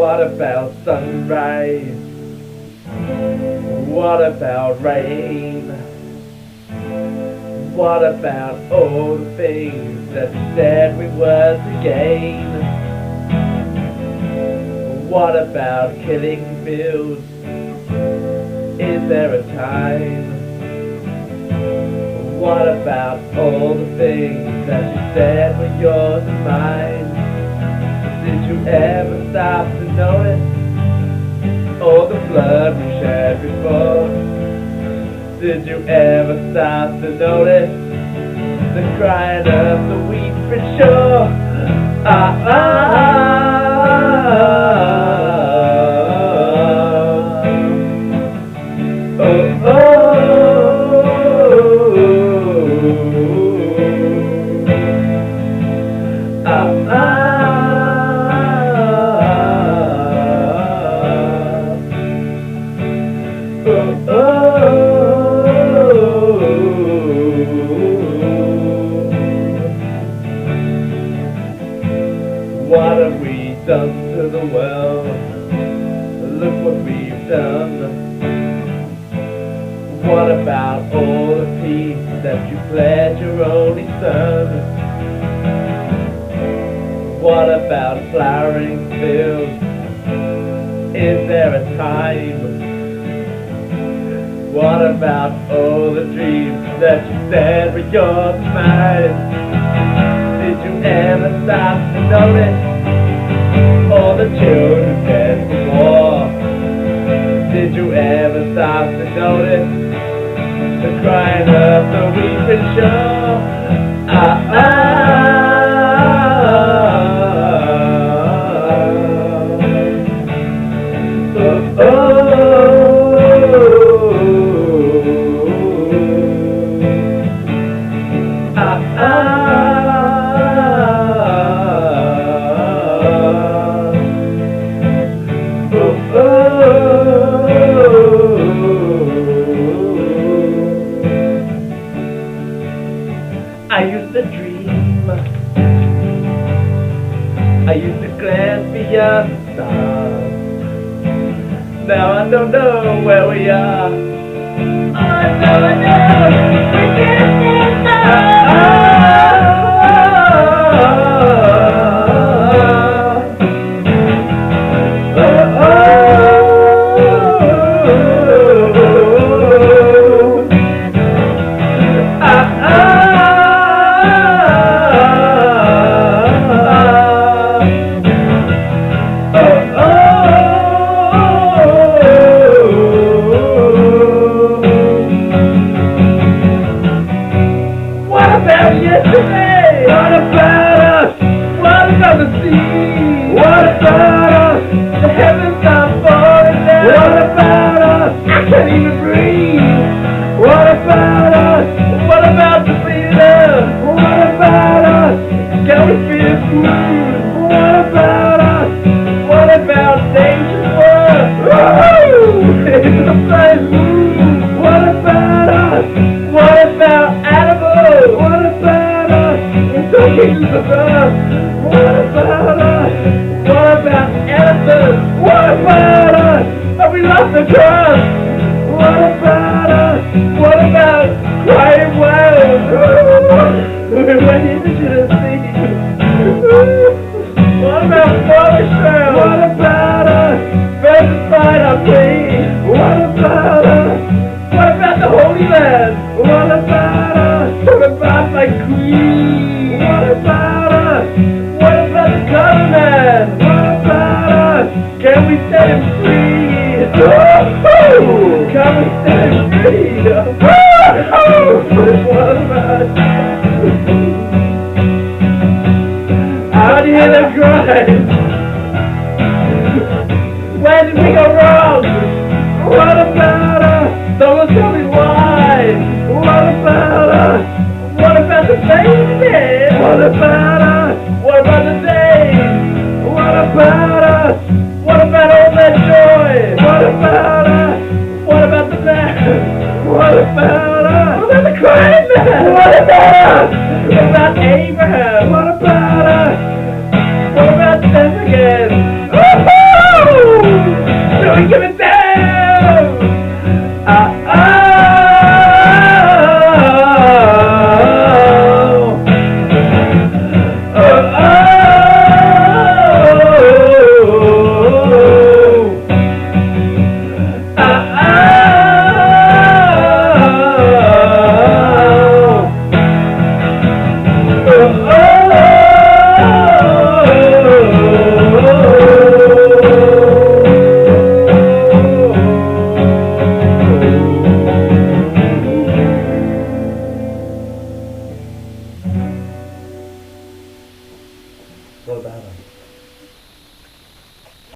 What about sunrise? What about rain? What about all the things that we said we were to gain? What about killing feels? Is there a time? What about all the things that you said were yours and mine? Did you ever stop to notice all the blood we shed before? Did you ever stop to notice the crying of the weeping shore? What have we done to the world? Look what we've done. What about all the peace that you pledged your only son? What about flowering fields? Is there a time? What about all the dreams that you said were yours and mine? Did you ever stop to notice all the children dead from war? Did you ever stop to notice the crying of the weeping shore? I used to dream, I used to glance beyond the stars. Now I don't know where we are. I know, we can't yesterday. What about us? What about the sea? What about us? The heavens are falling down. What about us? I can't even breathe. What about us? What about the freedom? What about us? Can we feel smooth? What about us? What about nature's world? Woo! It's a place move. What about us? What about animals? What about us? Pieces of us. What about us? What about elephants? What about us? Have we lost the trust? What about us? What about crying whales? We're ready to see. What about forest trails? What about us? Birds that find our plea. What about us? What about the Holy Land? What about us? Talk about my queen. What about us? What about the government? What about us? Can we set him free? Can we set him free? What about us? How do you hear them cry? Where did we go wrong? What about us? Someone tell me why. What about us? What about the baby? What about us? What about the days? What about us? What about all that joy? What about us? What about the man? What about us? What about the crying man? What about us? What about Abraham?